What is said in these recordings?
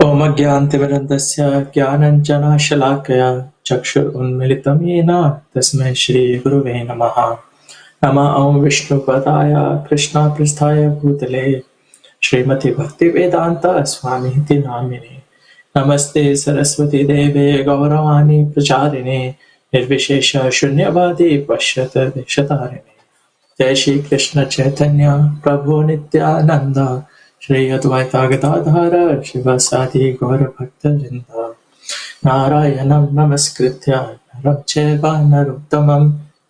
ओम ज्ञानतिमिरन्दस्य ज्ञानाञ्जनशलाकया चक्षुरुन्मिलितं येन तस्मै श्रीगुरुवे नमः। नमः ॐ विष्णुपदाय कृष्णपृष्ठाय भूतले श्रीमति भक्तिवेदान्त स्वामीति नामिने। नमस्ते सरस्वती देवे गौरवाणी प्रचारिणे निर्विशेष शून्यवादी पश्यत देशतारिणे। जय श्री कृष्ण चैतन्य प्रभु नित्यानंद श्री अद्वैता गदाधर शिवसादि गौरभक्तवृन्द। नारायणं नमस्कृत्य नरं चैव नरोत्तमं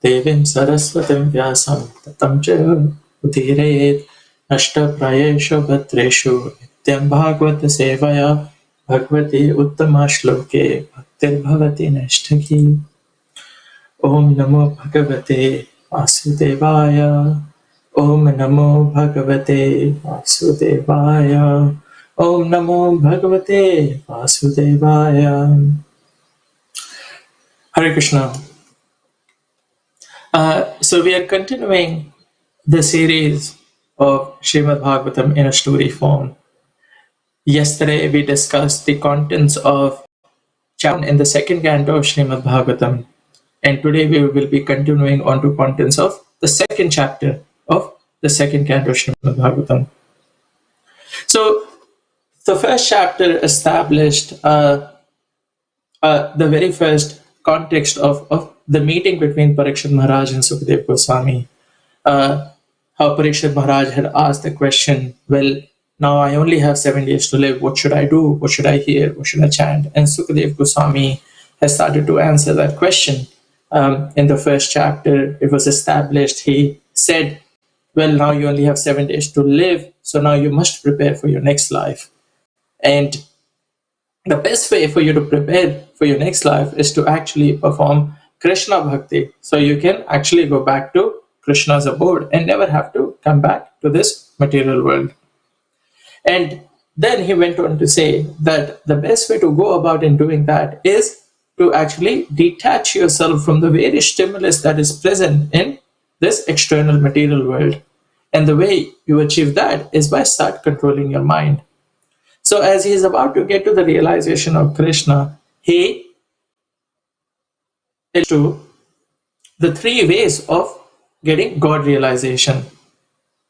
देवीं सरस्वतीं व्यासं ततं च उदीरयेत्। नष्टप्रायेषु भद्रेषु नित्यं भागवत सेवया भगवती उत्तमश्लोके भक्तिर्भवति नैष्ठिकी। ओम नमो भगवते वासुदेवाय। ओम नमो भगवते वासुदेवाय। ओम नमो भगवते वासुदेवाय। Hare Krishna. So we are continuing the series of Srimad Bhagavatam in a story form. Yesterday we discussed the contents of chapter in the second canto of Srimad Bhagavatam. And today we will be continuing on to contents of the second chapter of the second canto of Srimad Bhagavatam. So the first chapter established the very first context of the meeting between Parikshit Maharaj and Sukadeva Goswami. How Parikshit Maharaj had asked the question, well, now I only have 7 days to live. What should I do? What should I hear? What should I chant? And Sukadeva Goswami has started to answer that question. In the first chapter, it was established, he said, well, now you only have 7 days to live, so now you must prepare for your next life. And the best way for you to prepare for your next life is to actually perform Krishna Bhakti, so you can actually go back to Krishna's abode and never have to come back to this material world. And then he went on to say that the best way to go about in doing that is to actually detach yourself from the various stimulus that is present in this external material world. And the way you achieve that is by start controlling your mind. So as he is about to get to the realization of Krishna, he tells to the 3 ways of getting God realization.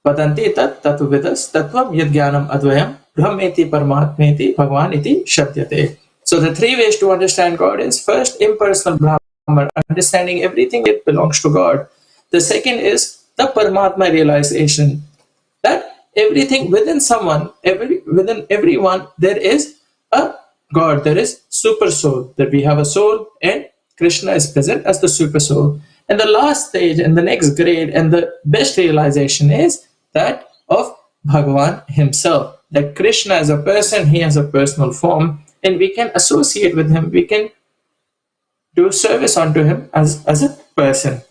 Vadanti tat tatuvidas tatvam yad jnanam advayam brahmeti paramatmeti bhagwan iti shabdyate. So the 3 ways to understand God is first impersonal Brahman, understanding everything it belongs to God. The second is the Paramatma realization, that everything within someone, within everyone, there is a God, there is super soul, that we have a soul and Krishna is present as the super soul. And the last stage and the next grade and the best realization is that of Bhagavan himself, that Krishna is a person, he has a personal form, and we can associate with him, we can do service unto him as a person.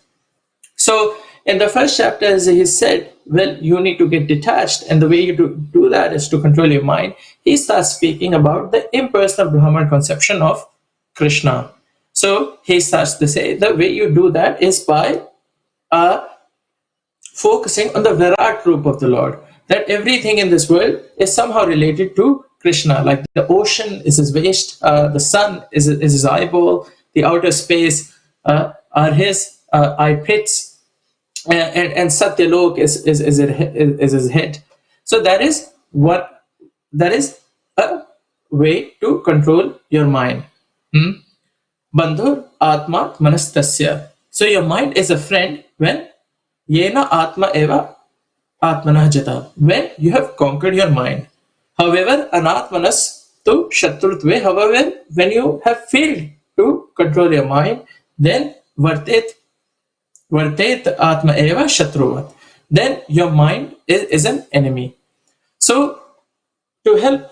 So in the first chapter, as he said, well, you need to get detached, and the way you do that is to control your mind. He starts speaking about the impersonal Brahman conception of Krishna. So he starts to say the way you do that is by focusing on the Virat Roop of the Lord, that everything in this world is somehow related to Krishna, like the ocean is his waist, the sun is his eyeball, the outer space are his eye pits, and Satyalok is his head. So that is a way to control your mind. Bandhur atma manastasya. So your mind is a friend when yena atma eva atmanah jata, when you have conquered your mind. However, anatmanas to shatrutve, however, when you have failed to control your mind, then vartet atma eva shatruvat, then your mind is an enemy. So to help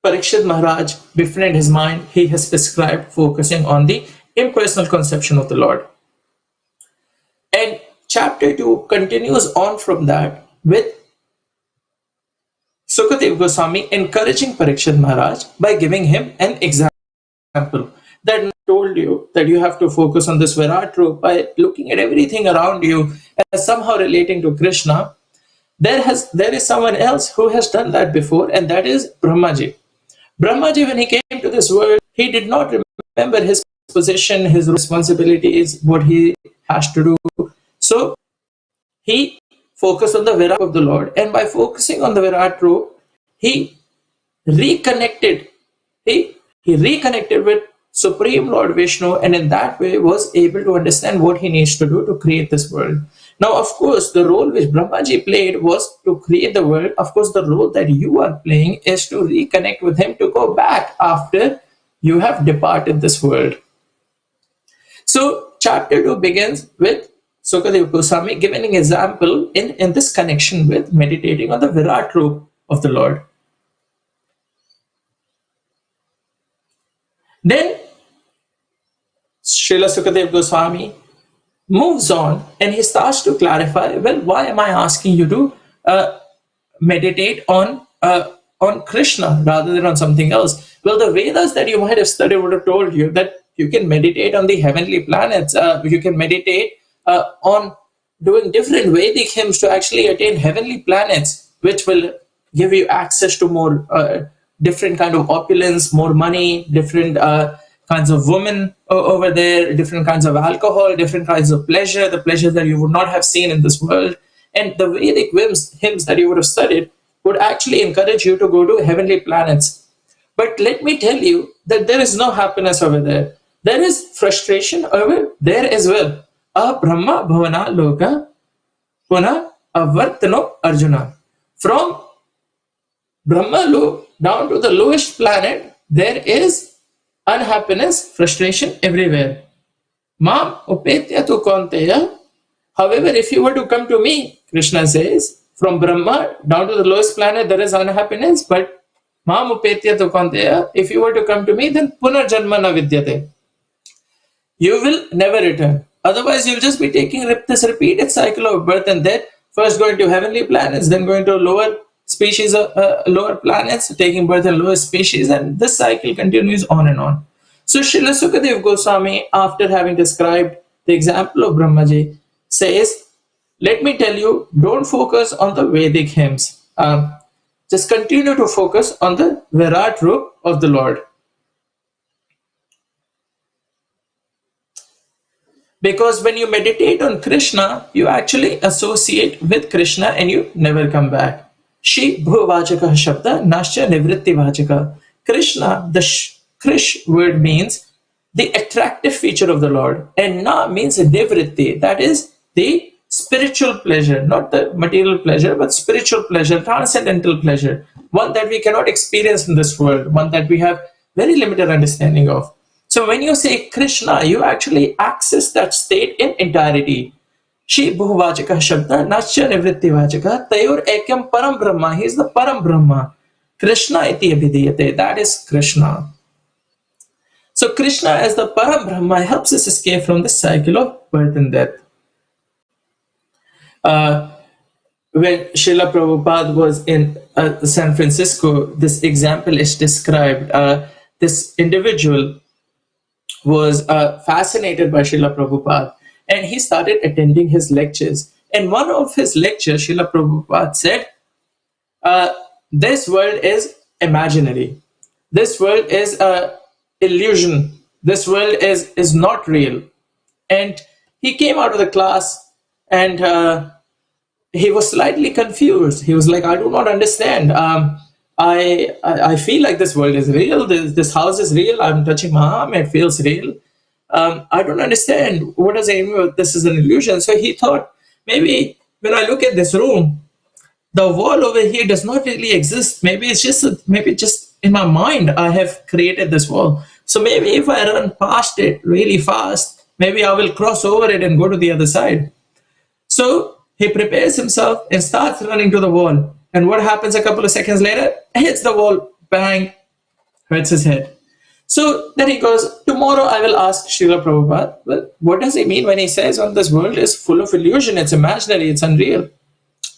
Parikshit Maharaj befriend his mind, he has prescribed focusing on the impersonal conception of the Lord. And chapter 2 continues on from that with Sukadeva Goswami encouraging Parikshit Maharaj by giving him an example, that told you that you have to focus on this Virat Roop by looking at everything around you as somehow relating to Krishna, there is someone else who has done that before, and that is Brahmaji. Brahmaji, when he came to this world, he did not remember his position, his responsibilities, what he has to do. So he focused on the Virat of the Lord, and by focusing on the Virat Roop, he reconnected. He reconnected with Supreme Lord Vishnu, and in that way was able to understand what he needs to do to create this world. Now, of course, the role which Brahmaji played was to create the world. Of course, the role that you are playing is to reconnect with him, to go back after you have departed this world. So, chapter 2 begins with Sukadeva Goswami giving an example in this connection with meditating on the Virat Roop of the Lord. Then Srila Sukadeva Goswami moves on and he starts to clarify, well, why am I asking you to meditate on Krishna rather than on something else? Well, the Vedas that you might have studied would have told you that you can meditate on the heavenly planets. You can meditate on doing different Vedic hymns to actually attain heavenly planets, which will give you access to more different kind of opulence, more money, different kinds of women over there, different kinds of alcohol, different kinds of pleasure, the pleasure that you would not have seen in this world. And the Vedic hymns that you would have studied would actually encourage you to go to heavenly planets. But let me tell you that there is no happiness over there. There is frustration over there as well. Brahma bhavana loka puna avartano arjuna. From Brahma Lok down to the lowest planet, there is unhappiness, frustration everywhere. Mam upetya tu kaunteya. However, if you were to come to me, Krishna says, from Brahma down to the lowest planet, there is unhappiness, but mam upetya tu kaunteya. If you were to come to me, then punarjanma na vidyate. You will never return. Otherwise, you'll just be taking this repeated cycle of birth and death, first going to heavenly planets, then going to lower species of lower planets, taking birth in lower species, and this cycle continues on and on. So Srila Sukadeva Goswami, after having described the example of Brahmaji, says, let me tell you, don't focus on the Vedic hymns. Just continue to focus on the Virat Roop of the Lord. Because when you meditate on Krishna, you actually associate with Krishna and you never come back. Shi bhuvachaka shabda nasya nivritti vachaka. Krishna, the Krish word means the attractive feature of the Lord, and na means nivritti, that is the spiritual pleasure, not the material pleasure, but spiritual pleasure, transcendental pleasure, one that we cannot experience in this world, one that we have very limited understanding of. So when you say Krishna, you actually access that state in entirety. Shi bhuvachaka shabda nasya nivritti vachaka tayor ekam param brahma. He is the param brahma. Krishna iti abhidiyate. That is Krishna. So Krishna as the param brahma helps us escape from the cycle of birth and death. When Srila Prabhupada was in San Francisco, this example is described. This individual was fascinated by Srila Prabhupada, and he started attending his lectures. In one of his lectures, Srila Prabhupada said, this world is imaginary. This world is illusion. This world is not real. And he came out of the class and he was slightly confused. He was like, I do not understand. I feel like this world is real. This house is real. I'm touching my arm. It feels real. I don't understand. What does it mean? This is an illusion. So he thought, maybe when I look at this room, the wall over here does not really exist. Maybe it's just in my mind I have created this wall. So maybe if I run past it really fast, maybe I will cross over it and go to the other side. So he prepares himself and starts running to the wall. And what happens a couple of seconds later? Hits the wall, bang, hurts his head. So then he goes, tomorrow I will ask Srila Prabhupada, well, what does he mean when he says, this world is full of illusion, it's imaginary, it's unreal?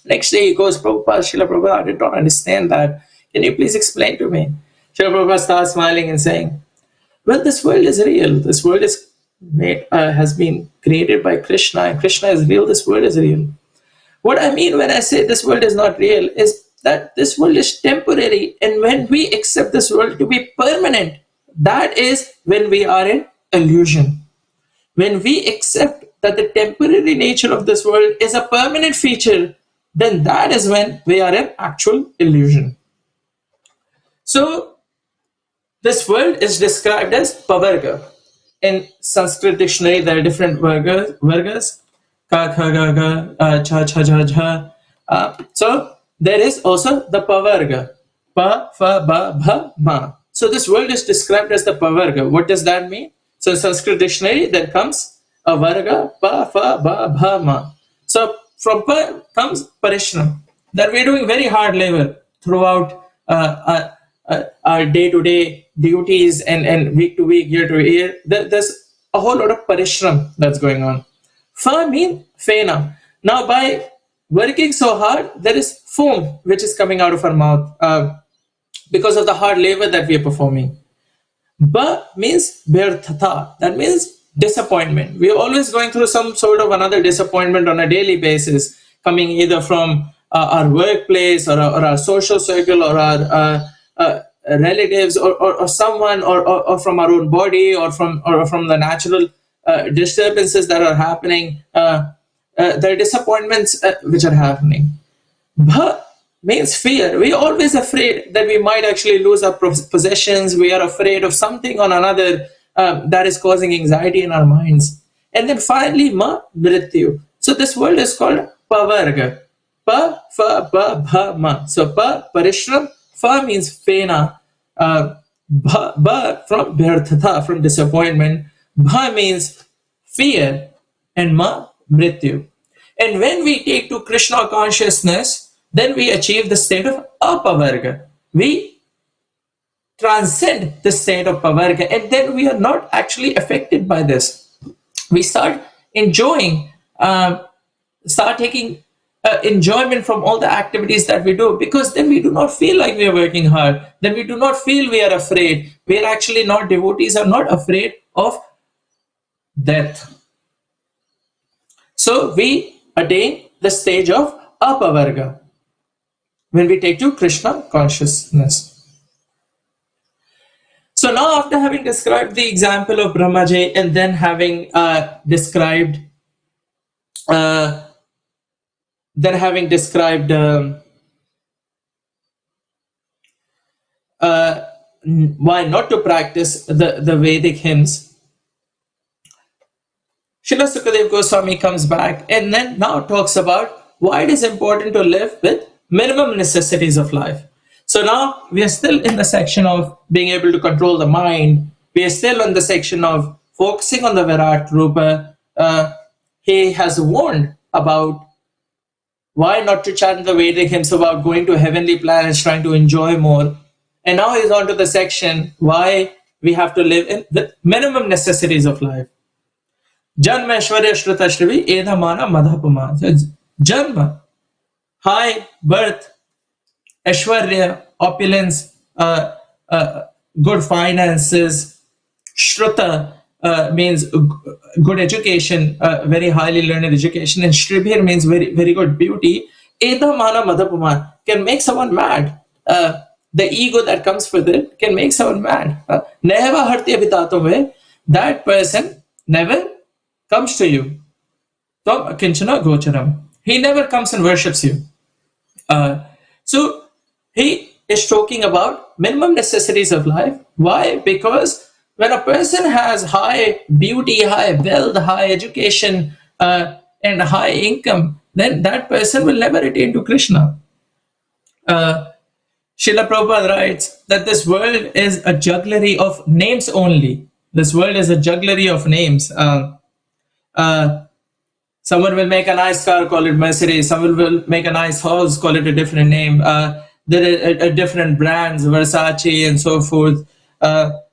Next day he goes, Srila Prabhupada, I did not understand that. Can you please explain to me? Srila Prabhupada starts smiling and saying, Well, this world is real. This world is has been created by Krishna, and Krishna is real. This world is real. What I mean when I say this world is not real is that this world is temporary, and when we accept this world to be permanent, that is when we are in illusion. When we accept that the temporary nature of this world is a permanent feature, then that is when we are in actual illusion. So, this world is described as pavarga. In Sanskrit dictionary, there are different vargas, ka, kha, ga, ga, cha, cha, ja, jha. So there is also the pavarga, pa, fa, ba, bha, ma. So this world is described as the pavarga. What does that mean? So in Sanskrit dictionary, there comes a varga, pa, fa, ba, bha, ma. So from pa comes parishram. That we're doing very hard labor throughout our day-to-day duties and week to week, year to year. There's a whole lot of parishram that's going on. Fa means fena. Now, by working so hard, there is foam which is coming out of our mouth because of the hard labor that we are performing. Ba means vyarthatha. That means disappointment. We are always going through some sort of another disappointment on a daily basis, coming either from our workplace or our social circle or our relatives or someone or from our own body or from the natural disturbances that are happening. There are disappointments which are happening. Bha means fear. We are always afraid that we might actually lose our possessions. We are afraid of something or another that is causing anxiety in our minds. And then finally, ma mrityu. So this world is called pavarga. Pa, fa, ba, bha, ma. So pa, parishram. Fa means fena. Ba from vyarthatha, from disappointment. Bha means fear. And ma, mrityu. And when we take to Krishna consciousness, then we achieve the state of apavarga. We transcend the state of pavarga, and then we are not actually affected by this. We start enjoying, start taking enjoyment from all the activities that we do, because then we do not feel like we are working hard. Then we do not feel we are afraid. We are actually not, devotees are not afraid of death. So we attain the stage of apavarga when we take to Krishna consciousness. So now, after having described the example of Brahmaji and then having described why not to practice the Vedic hymns, Srila Sukadeva Goswami comes back and then now talks about why it is important to live with minimum necessities of life. So now we are still in the section of being able to control the mind. We are still in the section of focusing on the Virat Rupa. He has warned about why not to chant the Vedic hymns, about going to heavenly planets, trying to enjoy more. And now he's on to the section why we have to live with minimum necessities of life. Janma Aishwarya Shruta Shrivi Edha Mana Madhapama. Janma, high birth, Aishwarya, opulence, good finances. Shruta means good education, very highly learned education. And Shribhir means very, very good beauty. Edha Mana Madhapama can make someone mad. The ego that comes with it can make someone mad. Nehava Hartya Vitatome, that person never comes to you. Tom Kinchana Gocharam. He never comes and worships you. So he is talking about minimum necessities of life. Why? Because when a person has high beauty, high wealth, high education, and high income, then that person will never attain to Krishna. Srila Prabhupada writes that this world is a jugglery of names only. This world is a jugglery of names. Someone will make a nice car, call it Mercedes. Someone will make a nice house, call it a different name. There are different brands, Versace and so forth.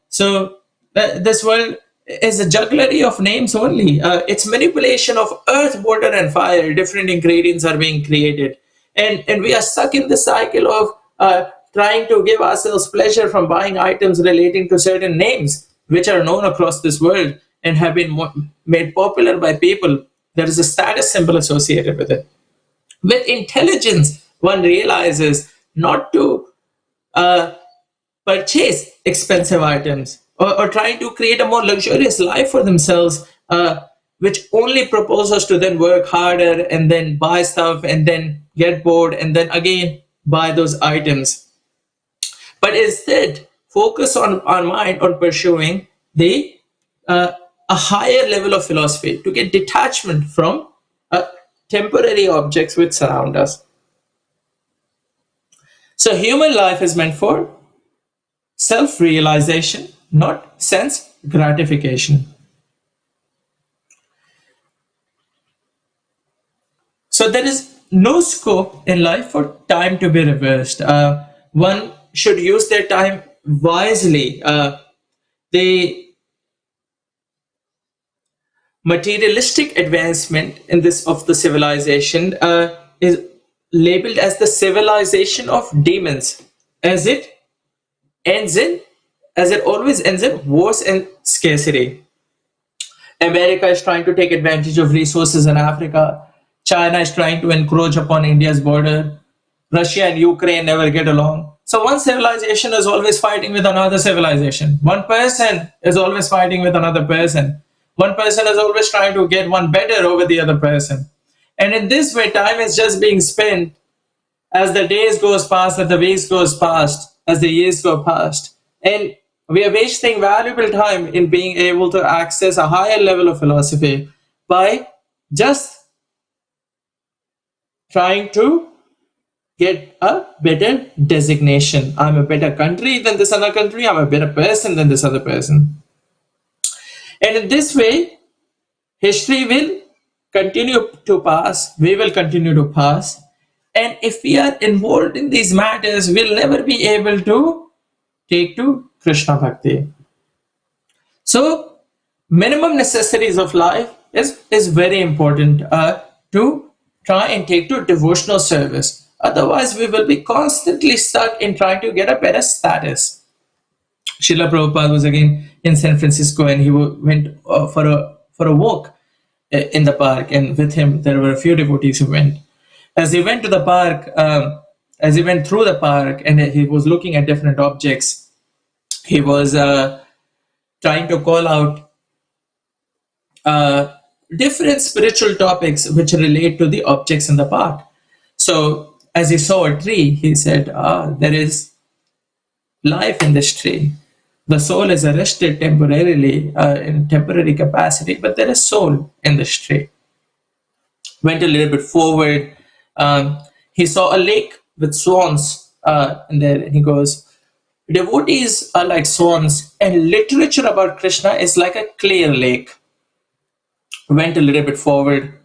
So this world is a jugglery of names only. It's manipulation of earth, water, and fire. Different ingredients are being created. And we are stuck in the cycle of trying to give ourselves pleasure from buying items relating to certain names. which are known across this world and have been made popular by people, there is a status symbol associated with it. With intelligence, one realizes not to uh, purchase expensive items, or trying to create a more luxurious life for themselves, which only propels us to then work harder and then buy stuff and then get bored and then again buy those items. But instead, focus on our mind on pursuing the a higher level of philosophy to get detachment from temporary objects which surround us. So, human life is meant for self realization, not sense gratification. So, there is no scope in life for time to be reversed. One should use their time wisely. The materialistic advancement in this of the civilization is labeled as the civilization of demons, as it ends in, as it always ends in wars and scarcity. America is trying to take advantage of resources in Africa. China is trying to encroach upon India's border. Russia and Ukraine never get along. So one civilization is always fighting with another civilization. One person is always fighting with another person. One person is always trying to get one better over the other person. And in this way, time is just being spent as the days goes past, as the weeks goes past, as the years go past. And we are wasting valuable time in being able to access a higher level of philosophy by just trying to get a better designation. I'm a better country than this other country. I'm a better person than this other person. And in this way, history will continue to pass. We will continue to pass. And if we are involved in these matters, we'll never be able to take to Krishna Bhakti. So, minimum necessities of life is very important to try and take to devotional service. Otherwise, we will be constantly stuck in trying to get a better status. Srila Prabhupada was again in San Francisco, and he went for a walk in the park, and with him there were a few devotees who went. As he went to the park, as he went through the park, and he was looking at different objects, he was trying to call out different spiritual topics which relate to the objects in the park. So, as he saw a tree, he said, there is life in this tree. The soul is arrested temporarily in temporary capacity, but there is soul in this tree. Went a little bit forward. He saw a lake with swans in there, and he goes, devotees are like swans, and literature about Krishna is like a clear lake. Went a little bit forward.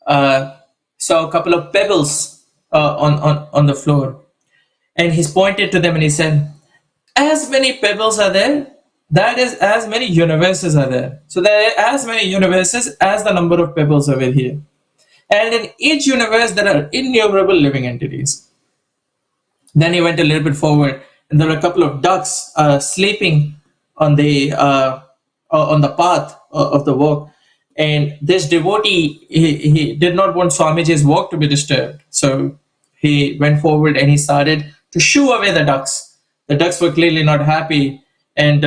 Saw a couple of pebbles on the floor, and he's pointed to them and he said, as many pebbles are there, that is as many universes are there. So there are as many universes as the number of pebbles over here. And in each universe, there are innumerable living entities. Then he went a little bit forward, and there were a couple of ducks sleeping on the path of the walk. And this devotee, he did not want Swamiji's walk to be disturbed. So he went forward and he started to shoo away the ducks. The ducks were clearly not happy, and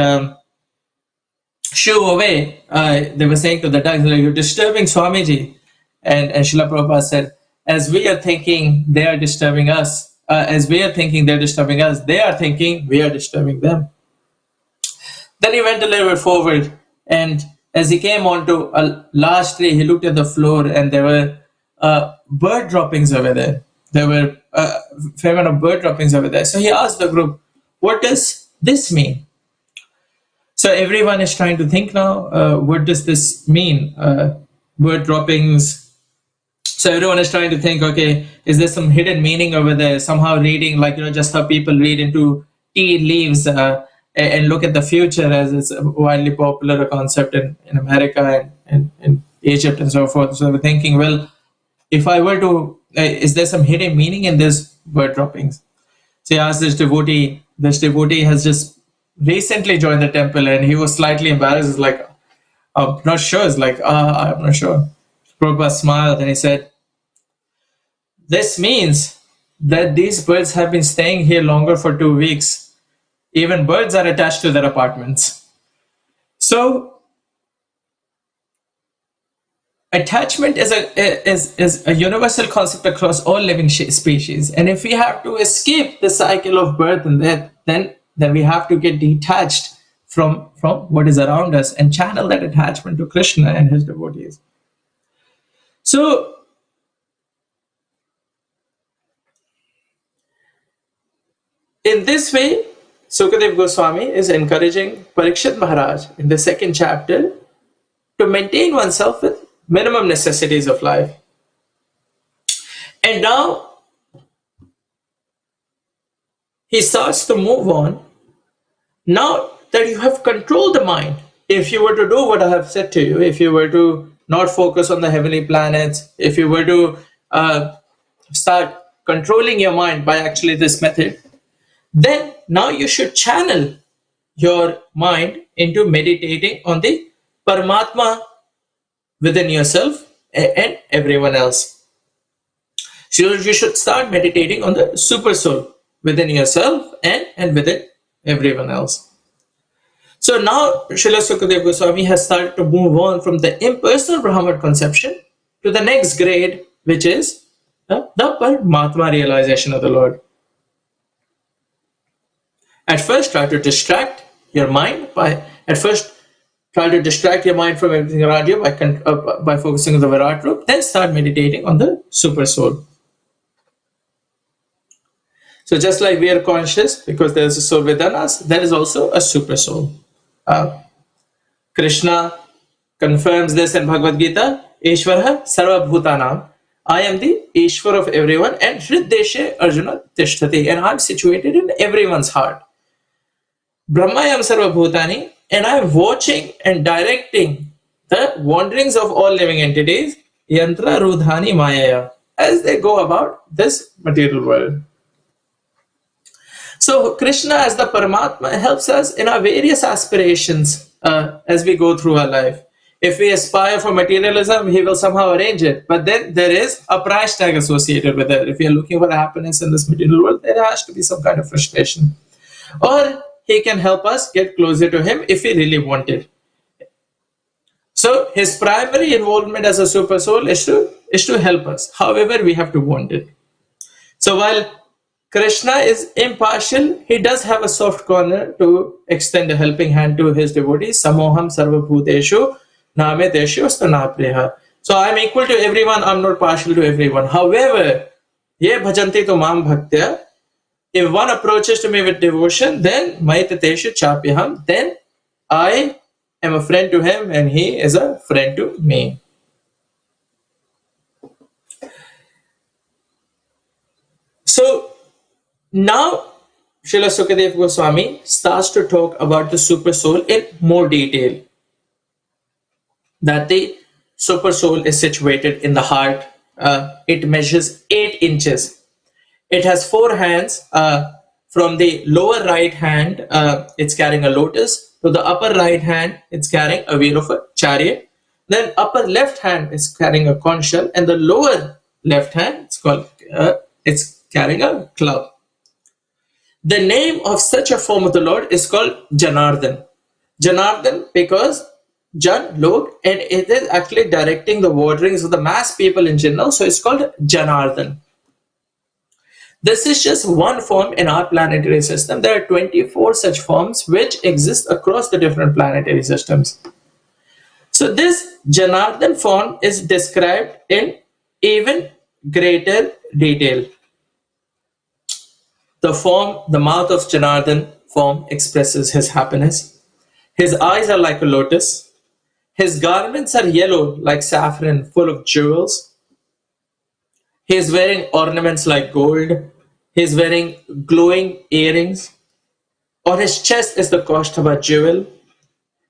shoo away. They were saying to the ducks, you're disturbing Swamiji. And Srila Prabhupada said, as we are thinking they are disturbing us, as we are thinking they're disturbing us, they are thinking we are disturbing them. Then he went a little bit forward, and as he came onto a large tree, he looked at the floor, and there were bird droppings over there. There were a fair amount of bird droppings over there. So he asked the group, what does this mean? So everyone is trying to think now, what does this mean? Bird droppings. So everyone is trying to think, okay, is there some hidden meaning over there? Somehow reading, like, just how people read into tea leaves and look at the future, as it's a widely popular concept in America and in Egypt and so forth. So we're thinking, well, if I were to, is there some hidden meaning in this bird droppings? So he asked this devotee has just recently joined the temple and he was slightly embarrassed. He's like, I'm not sure. It's like, I'm not sure. Prabhupada smiled and he said, this means that these birds have been staying here longer for 2 weeks. Even birds are attached to their apartments. So attachment is a universal concept across all living species. And if we have to escape the cycle of birth and death, then we have to get detached from what is around us and channel that attachment to Krishna and his devotees. So in this way, Sukadev Goswami is encouraging Parikshit Maharaj in the second chapter to maintain oneself with minimum necessities of life. And now he starts to move on. Now that you have controlled the mind, if you were to do what I have said to you, if you were to not focus on the heavenly planets, if you were to start controlling your mind by actually this method, then now you should channel your mind into meditating on the Paramatma within yourself and everyone else. So you should start meditating on the super soul within yourself and within everyone else. So now Srila Sukadeva Goswami has started to move on from the impersonal Brahman conception to the next grade, which is the Paramatma realization of the Lord. At first, try to distract your mind from everything around you by focusing on the Virat Rup. Then start meditating on the super soul. So just like we are conscious because there is a soul within us, there is also a super soul. Krishna confirms this in Bhagavad Gita. Ishvara sarva bhutanam. I am the Ishvara of everyone, and Hriddeshe Arjuna Tishtati, and I am situated in everyone's heart. Brahmayam sarva bhutani, and I am watching and directing the wanderings of all living entities, yantra rudhani mayaya, as they go about this material world. So Krishna as the Paramatma helps us in our various aspirations as we go through our life. If we aspire for materialism, he will somehow arrange it. But then there is a price tag associated with it. If we are looking for happiness in this material world, there has to be some kind of frustration. Or he can help us get closer to him if we really want it. So his primary involvement as a super soul is to help us. However, we have to want it. So while Krishna is impartial, he does have a soft corner to extend a helping hand to his devotees. Samoham sarvabhuteshu name deshu stanapreha. So I'm equal to everyone, I'm not partial to everyone. However, ye bhajanti to mam bhaktya. If one approaches to me with devotion, then maitateshu chapyaham, then I am a friend to him and he is a friend to me. So now Srila Sukadeva Goswami starts to talk about the super soul in more detail. That the super soul is situated in the heart. It measures 8 inches. It has 4 hands. From the lower right hand, it's carrying a lotus. To the upper right hand, it's carrying a wheel of a chariot. Then upper left hand is carrying a conch shell, and the lower left hand it's carrying a club. The name of such a form of the Lord is called Janardhan. Janardhan because Jan, Lord, and it is actually directing the wanderings of the mass people in general, so it's called Janardhan. This is just one form in our planetary system. There are 24 such forms which exist across the different planetary systems. So this Janardhan form is described in even greater detail. The mouth of Janardhan form expresses his happiness. His eyes are like a lotus. His garments are yellow like saffron, full of jewels. He is wearing ornaments like gold. He is wearing glowing earrings. On his chest is the Kaustubha jewel.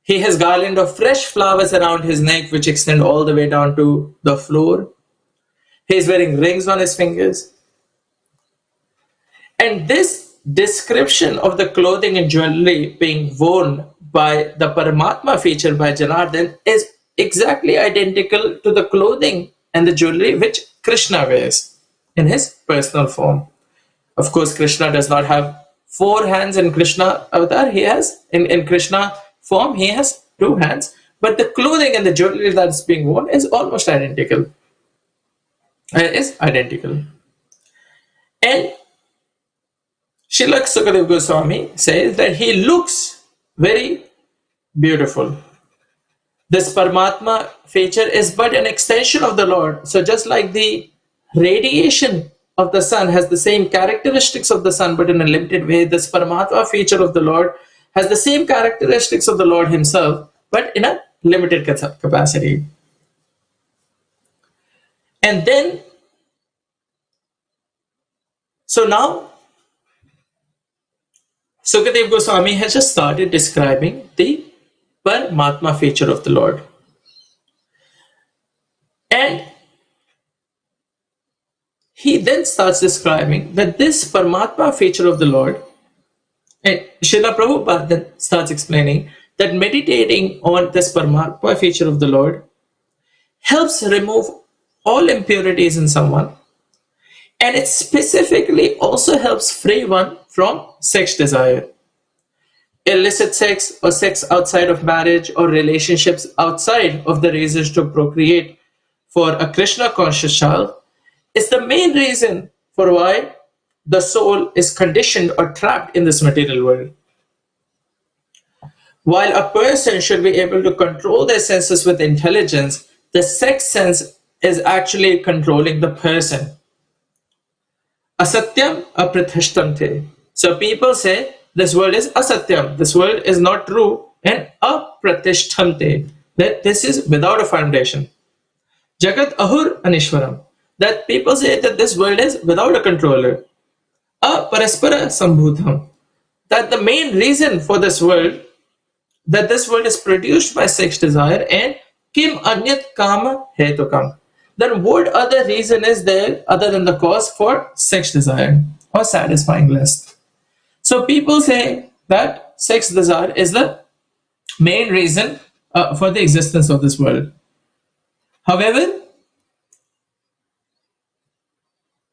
He has garland of fresh flowers around his neck which extend all the way down to the floor. He is wearing rings on his fingers. And this description of the clothing and jewelry being worn by the Paramatma feature by Janardhan is exactly identical to the clothing and the jewelry which Krishna wears in his personal form. Of course, Krishna does not have 4 hands in Krishna avatar. He has, in Krishna form, he has 2 hands. But the clothing and the jewelry that is being worn is almost identical. And Srila Sukadeva Goswami says that he looks very beautiful. This Paramatma feature is but an extension of the Lord. So just like the radiation of the sun has the same characteristics of the sun, but in a limited way, this Paramatma feature of the Lord has the same characteristics of the Lord himself, but in a limited capacity. And then, so now, Sukadeva Goswami has just started describing the Paramatma feature of the Lord. And he then starts describing that this Paramatma feature of the Lord, and Srila Prabhupada then starts explaining that meditating on this Paramatma feature of the Lord helps remove all impurities in someone, and it specifically also helps free one from sex desire. Illicit sex or sex outside of marriage or relationships outside of the reasons to procreate for a Krishna conscious child is the main reason for why the soul is conditioned or trapped in this material world. While a person should be able to control their senses with intelligence, the sex sense is actually controlling the person. Asatyam apratishtam te. So people say this world is asatyam, this world is not true, and apratishtam te, that this is without a foundation. Jagat ahur anishwaram, that people say that this world is without a controller. Aparaspara sambhutam, that the main reason for this world, that this world is produced by sex desire, and kim anyat kama hetukam, then what other reason is there other than the cause for sex desire or satisfying lust? So people say that sex desire is the main reason for the existence of this world. However,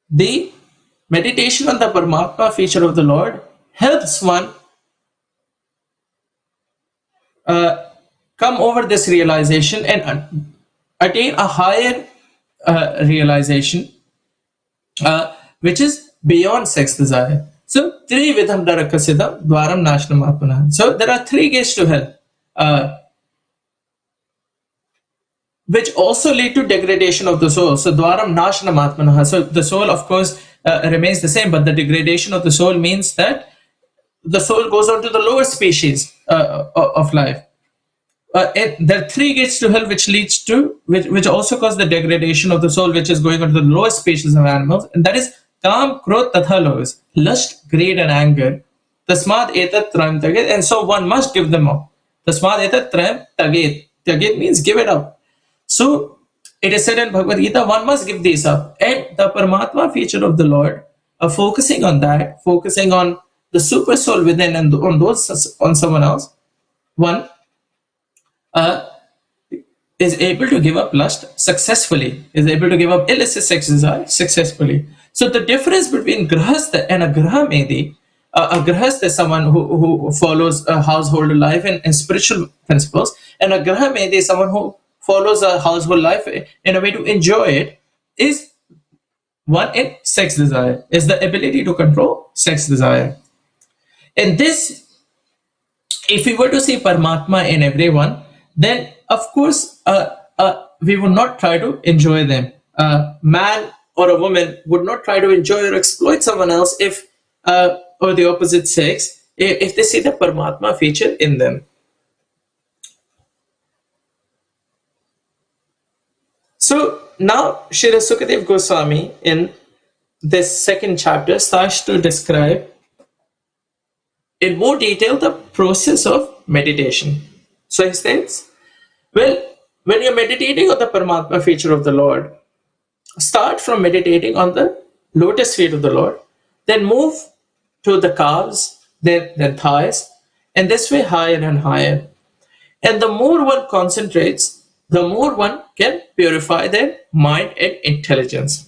the meditation on the Paramatma feature of the Lord helps one come over this realization and attain a higher realization which is beyond sex desire. So, Trividham Darakasidam Dwaram Nashnam Apana. So, there are 3 gates to hell, which also lead to degradation of the soul. So, Dwaram Nashnam Atmana. So, the soul, of course, remains the same, but the degradation of the soul means that the soul goes on to the lower species of life. There are 3 gates to hell which leads to, which also cause the degradation of the soul, which is going on to the lowest species of animals, and that is Kam, Krodh, Tatha lowers, lust, greed, and anger. Tasmad etat trayam taget, and so one must give them up. Tasmad etat trayam taget. Taget means give it up. So it is said in Bhagavad Gita, one must give these up. And the Paramatma feature of the Lord, focusing on that, focusing on the super soul within and on someone else, one is able to give up lust successfully, is able to give up illicit sex desire successfully. So the difference between grahastha and a grahamedi, a grahastha is someone who follows a household life and spiritual principles, and a grahamedi is someone who follows a household life in a way to enjoy it, is one in sex desire, is the ability to control sex desire. And this, if we were to see Paramatma in everyone, then of course we would not try to enjoy them. Man or a woman would not try to enjoy or exploit someone else if, or the opposite sex, if they see the Paramatma feature in them. So now Srila Sukadeva Goswami in this 2nd chapter starts to describe in more detail the process of meditation. So he states, well, when you're meditating on the Paramatma feature of the Lord, start from meditating on the lotus feet of the Lord, then move to the calves, then thighs, and this way higher and higher. And the more one concentrates, the more one can purify their mind and intelligence.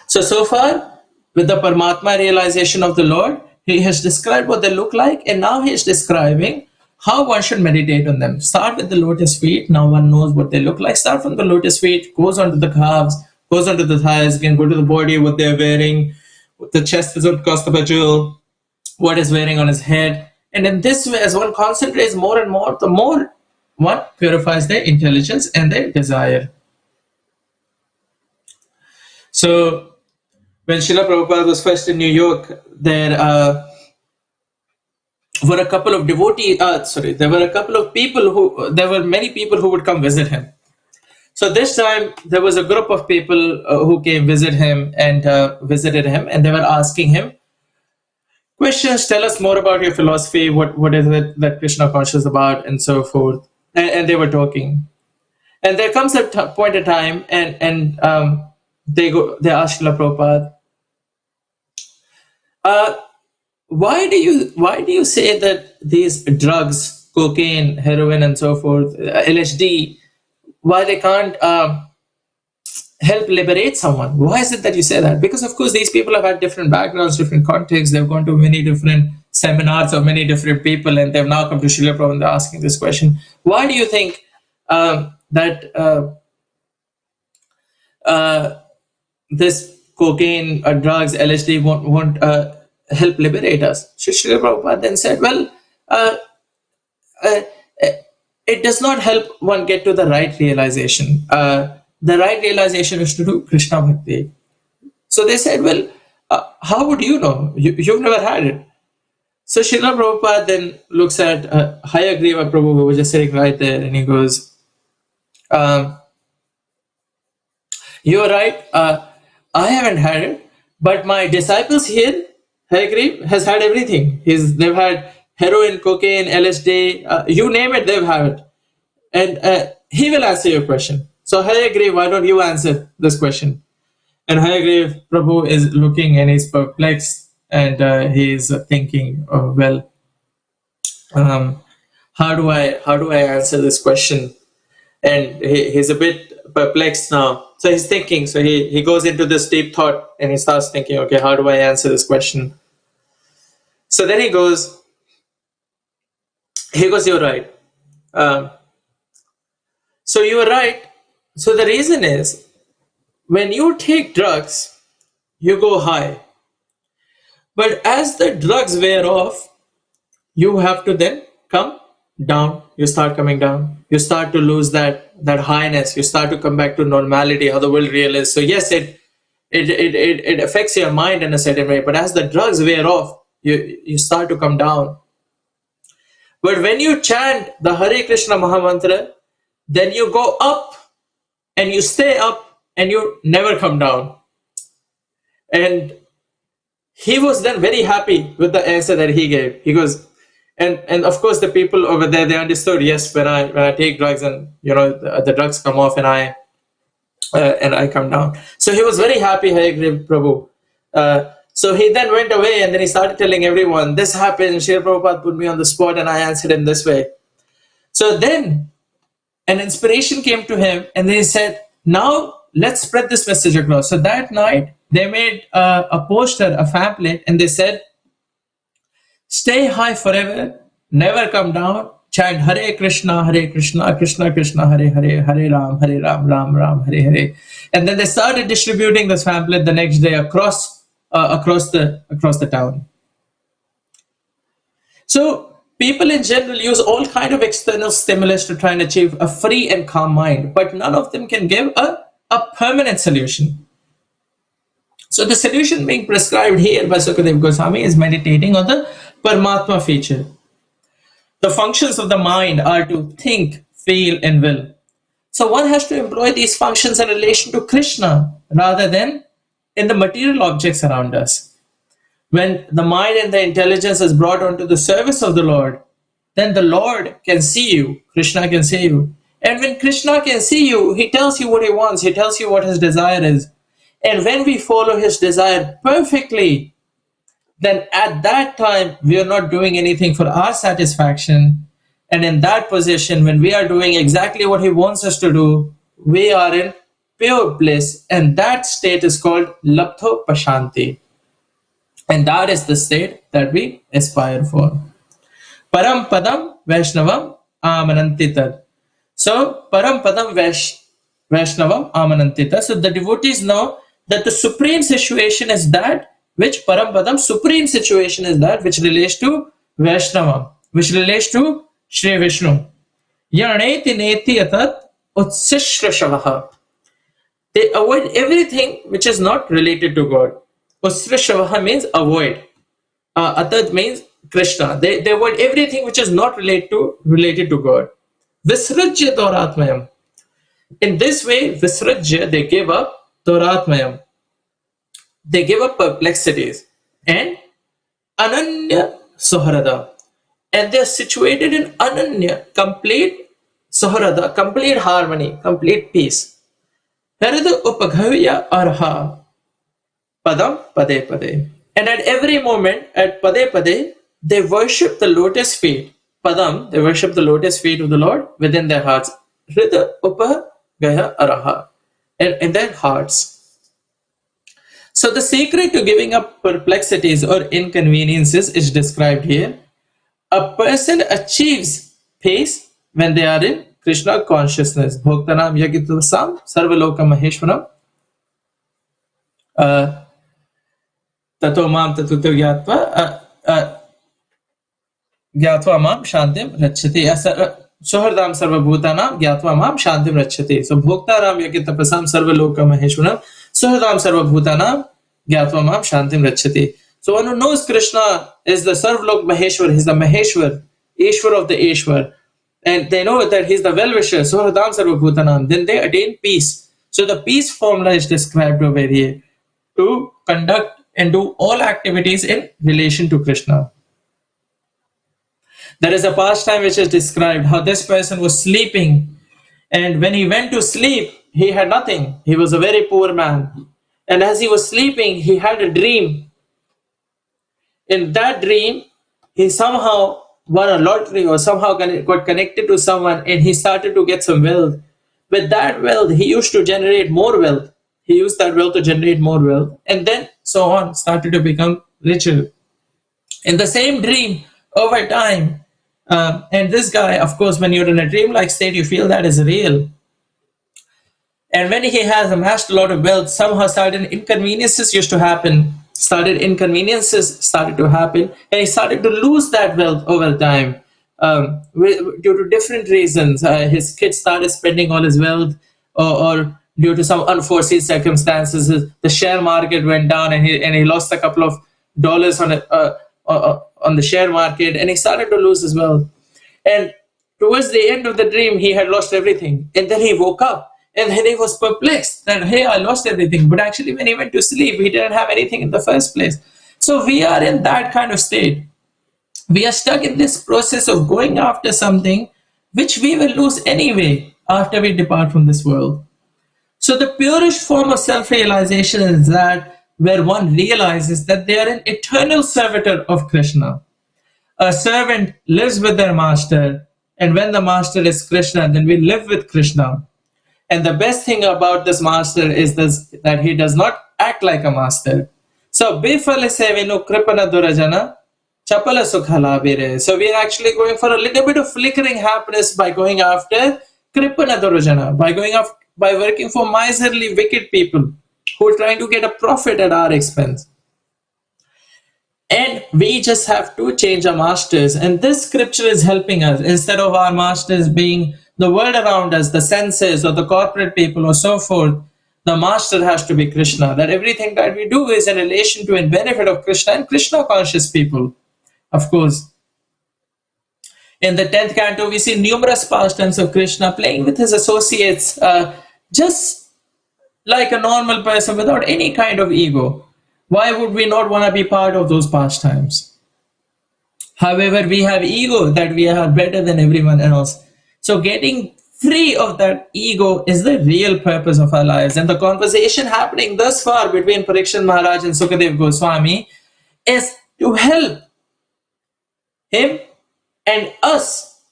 So far, with the Paramatma realization of the Lord, he has described what they look like, and now he is describing how one should meditate on them. Start with the lotus feet. Now one knows what they look like. Start from the lotus feet, goes onto the calves, goes onto the thighs, again go to the body, what they're wearing. The chest is on Kastapajul, what is wearing on his head. And in this way, as one concentrates more and more, the more one purifies their intelligence and their desire. So when Srila Prabhupada was first in New York, there were a couple of there were many people who would come visit him. So this time there was a group of people who came visited him, and they were asking him questions. Tell us more about your philosophy. What is it that Krishna conscious about, and so forth. And they were talking. And there comes a point in time, and they ask Srila Prabhupada, why do you say that these drugs, cocaine, heroin, and so forth, LSD, why they can't help liberate someone? Why is it that you say that? Because of course these people have had different backgrounds, different contexts. They've gone to many different seminars of many different people, and they've now come to Srila Prabhupada and they're asking this question. Why do you think that this cocaine or drugs, LSD won't help liberate us? Srila Prabhupada then said, well, it does not help one get to the right realization. The right realization is to do Krishna Bhakti. So they said, well, how would you know? You've never had it. So Srila Prabhupada then looks at Hayagriva Prabhu, who was just sitting right there, and he goes, you're right, I haven't had it, but my disciples here, Hayagriva, has had everything. They've had heroin, cocaine, LSD, you name it, they've had it. And he will answer your question. So Hayagriva, why don't you answer this question? And Hayagriva Prabhu is looking and he's perplexed, and he's thinking, oh, well, how do I answer this question? And he's a bit perplexed now. So he's thinking, so he goes into this deep thought and he starts thinking, okay, how do I answer this question? So then he goes, you're right. So you are right. So the reason is, when you take drugs, you go high. But as the drugs wear off, you have to then come down. You start coming down. You start to lose that highness. You start to come back to normality, how the world really is. So yes, it affects your mind in a certain way. But as the drugs wear off, you start to come down. But when you chant the Hare Krishna Mahamantra, then you go up and you stay up and you never come down. And he was then very happy with the answer that he gave. He goes, and of course the people over there, they understood, yes, when I take drugs and the drugs come off and I come down. So he was very happy, Hayagriva Prabhu. So he then went away and then he started telling everyone, this happened, Srila Prabhupada put me on the spot and I answered him this way. So then an inspiration came to him and they said, now let's spread this message across. So that night they made a poster, a pamphlet, and they said, stay high forever, never come down, chant Hare Krishna, Krishna Krishna, Hare Hare, Hare Ram, Ram Ram, Hare Hare. And then they started distributing this pamphlet the next day across the town. So people in general use all kind of external stimulus to try and achieve a free and calm mind, but none of them can give a permanent solution. So the solution being prescribed here by Sukadeva Goswami is meditating on the Paramatma feature. The functions of the mind are to think, feel, and will. So one has to employ these functions in relation to Krishna rather than in the material objects around us. When the mind and the intelligence is brought onto the service of the Lord, then the Lord can see you, Krishna can see you. And when Krishna can see you, he tells you what he wants, he tells you what his desire is. And when we follow his desire perfectly, then at that time we are not doing anything for our satisfaction. And in that position, when we are doing exactly what he wants us to do, we are in pure bliss. And that state is called Labdho Pashanti. And that is the state that we aspire for. Param Padam Vaishnavam Amanantitad. So, Param Padam Vaishnavam Amanantita. So, the devotees know that the supreme situation is that which Param Padam, supreme situation is that which relates to Vaishnavam, which relates to Shri Vishnu. Yaneti neti atat utsishrashavaha. They avoid everything which is not related to God. Utsishrashavaha means avoid. Atat means Krishna. They avoid everything which is not related to God. Visrajya Doratmayam. In this way, Visrajya, they give up Doratmayam. They give up perplexities. And Ananya Soharada. And they are situated in Ananya, complete Soharada, complete harmony, complete peace. Harada Upaghavya Arha. Padam Pade Pade. And at every moment, at Pade Pade, they worship the lotus feet. Padam, they worship the lotus feet of the Lord within their hearts. Hrida Upagaya Araha. In their hearts. So the secret to giving up perplexities or inconveniences is described here. A person achieves peace when they are in Krishna consciousness. Bhoktanam Yagitvasam Sarvaloka Maheshwaram. Tato mam tatuto gyatva gyatva mam shantim rachati. Sohardam sarvabhutanam gyatva mam shantim rachati. So bhoktaram yagitvasam sarvaloka maheshwaram. Sohardam sarvabhutanam gyatva mam shantim rachati. So one who knows Krishna is the Sarvalok Maheshwar, he's the Maheshwar, Ishwar of the Ishwar, and they know that he's the well-wisher, Sohradam Sarvabhutanam, then they attain peace. So the peace formula is described over here to conduct and do all activities in relation to Krishna. There is a pastime which is described how this person was sleeping, and when he went to sleep, he had nothing. He was a very poor man. And as he was sleeping, he had a dream. In that dream, he somehow won a lottery or somehow got connected to someone and he started to get some wealth. With that wealth, he used to generate more wealth. He used that wealth to generate more wealth and then so on, started to become richer. In the same dream, over time, and this guy, of course, when you're in a dreamlike state, you feel that is real. And when he has amassed a lot of wealth, somehow certain inconveniences started to happen, and he started to lose that wealth over time due to different reasons. His kids started spending all his wealth, or due to some unforeseen circumstances, the share market went down, and he lost a couple of dollars on the share market, and he started to lose his wealth. And towards the end of the dream, he had lost everything, and then he woke up. And then he was perplexed that, hey, I lost everything. But actually, when he went to sleep, he didn't have anything in the first place. So we are in that kind of state. We are stuck in this process of going after something which we will lose anyway after we depart from this world. So the purest form of self-realization is that where one realizes that they are an eternal servitor of Krishna. A servant lives with their master, and when the master is Krishna, then we live with Krishna. And the best thing about this master is that he does not act like a master. So, bifale sevenu kripana durajana chapala sukhalabire. So, we are actually going for a little bit of flickering happiness by going after kripana durajana, by working for miserly, wicked people who are trying to get a profit at our expense. And we just have to change our masters. And this scripture is helping us. Instead of our masters being the world around us, the senses or the corporate people or so forth, the master has to be Krishna. That everything that we do is in relation to and benefit of Krishna and Krishna conscious people. Of course, in the 10th canto, we see numerous pastimes of Krishna playing with his associates, just like a normal person without any kind of ego. Why would we not want to be part of those pastimes? However, we have ego that we are better than everyone else. So getting free of that ego is the real purpose of our lives. And the conversation happening thus far between Parikshit Maharaj and Sukadev Goswami is to help him and us,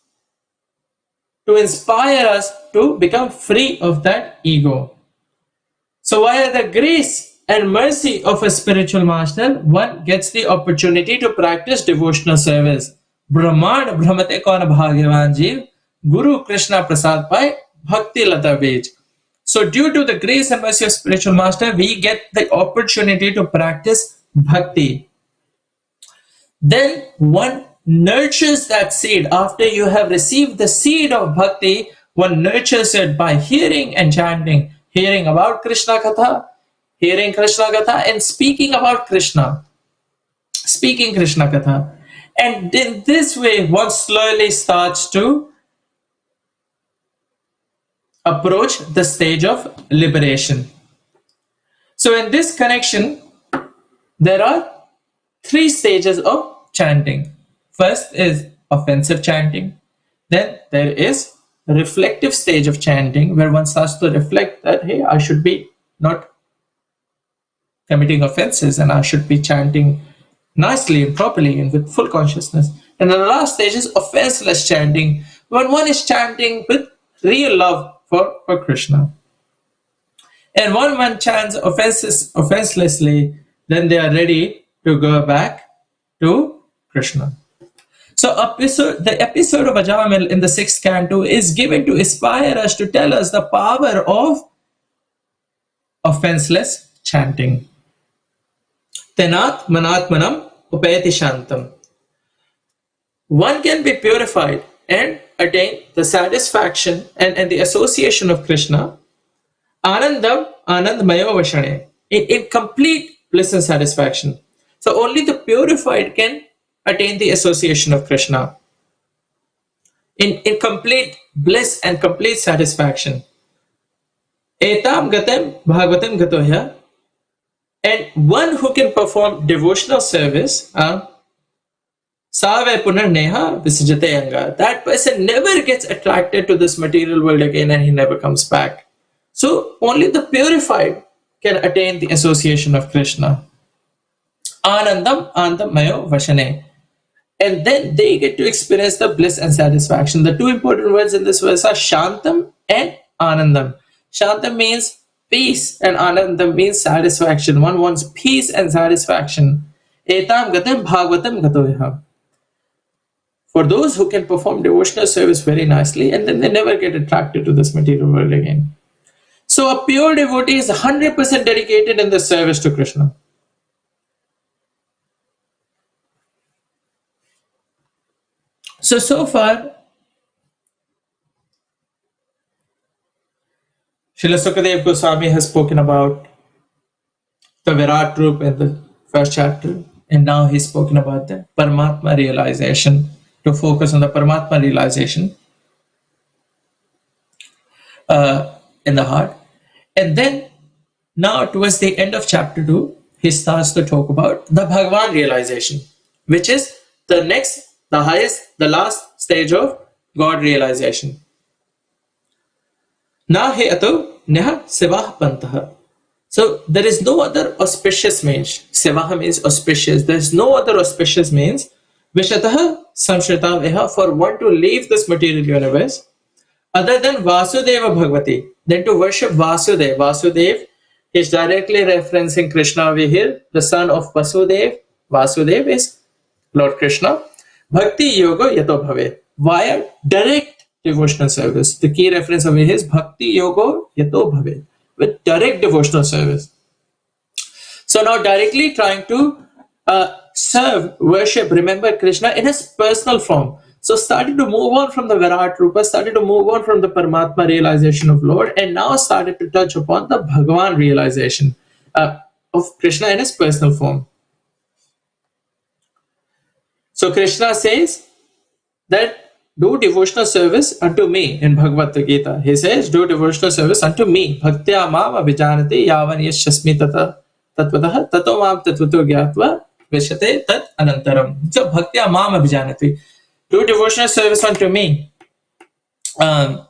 to inspire us to become free of that ego. So via the grace and mercy of a spiritual master, one gets the opportunity to practice devotional service. Brahman Brahmate Kaun Bhagyavan Jeev, Guru Krishna Prasad Pai, Bhakti Lata Vej. So due to the grace and mercy of spiritual master, we get the opportunity to practice bhakti. Then one nurtures that seed. After you have received the seed of bhakti, one nurtures it by hearing and chanting, hearing about Krishna Katha, and speaking about Krishna, speaking Krishna Katha. And in this way, one slowly starts to approach the stage of liberation. So in this connection, there are 3 stages of chanting. First is offensive chanting. Then there is a reflective stage of chanting where one starts to reflect that, hey, I should be not committing offenses and I should be chanting nicely and properly and with full consciousness. And the last stage is offenseless chanting, when one is chanting with real love for Krishna. And when one chants offenselessly, then they are ready to go back to Krishna. So the episode of Ajamil in the 6th canto is given to inspire us, to tell us the power of offenseless chanting. Tenat manatmanam upayati shantam. One can be purified and attain the satisfaction and the association of Krishna, anandam anandmayo vashane, in complete bliss and satisfaction. So only the purified can attain the association of Krishna in complete bliss and complete satisfaction. Etam gatem bhagavatam gatoya. And one who can perform devotional service, Save punar neha visijate anga. That person never gets attracted to this material world again and he never comes back. So only the purified can attain the association of Krishna. Anandam anandamayo vashane. And then they get to experience the bliss and satisfaction. The 2 important words in this verse are Shantam and Anandam. Shantam means peace and Anandam means satisfaction. One wants peace and satisfaction. Etam gatam bhagavatam gatoya. For those who can perform devotional service very nicely and then they never get attracted to this material world again. So a pure devotee is 100% dedicated in the service to Krishna. So far, Srila Sukadev Goswami has spoken about the Virat Roop in the 1st chapter, and now he's spoken about the Paramatma realization, to focus on the Paramatma realization in the heart. And then now towards the end of chapter 2, he starts to talk about the Bhagavan realization, which is the next, the highest, the last stage of God realization. Na he ato neha sevah pantaha. So there is no other auspicious means. Sevaha means auspicious. There is no other auspicious means. Vishataha samshritaveha, for one to leave this material universe, other than Vasudeva Bhagavati, then to worship Vasudev. Vasudev is directly referencing Krishna over here, the son of Vasudev. Vasudev is Lord Krishna. Bhakti Yoga Yato Bhave, via direct devotional service. The key reference over here is Bhakti Yoga Yato Bhave, with direct devotional service. So now directly trying to serve, worship, remember Krishna in his personal form. So started to move on from the Virat Rupa, started to move on from the Paramatma realization of Lord, and now started to touch upon the Bhagavan realization of Krishna in his personal form. So Krishna says that do devotional service unto me in Bhagavad Gita. He says, do devotional service unto me. Bhaktya mam abhijanati yavan yashasmi tata tatvataha tato mam tatvato gyatva vishate tat anantaram. So bhaktya mam abhijanati. Do devotional service unto me. And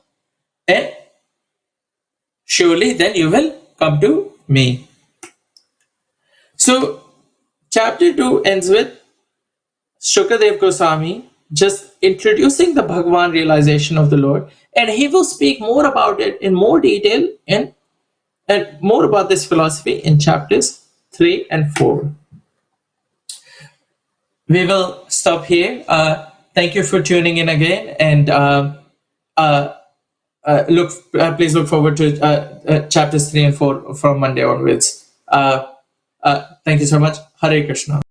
surely then you will come to me. So chapter 2 ends with Shukadev Goswami, just introducing the Bhagavan realization of the Lord, and he will speak more about it in more detail and more about this philosophy in chapters 3 and 4. We will stop here. Thank you for tuning in again, and please look forward to chapters 3 and 4 from Monday onwards. Thank you so much. Hare Krishna.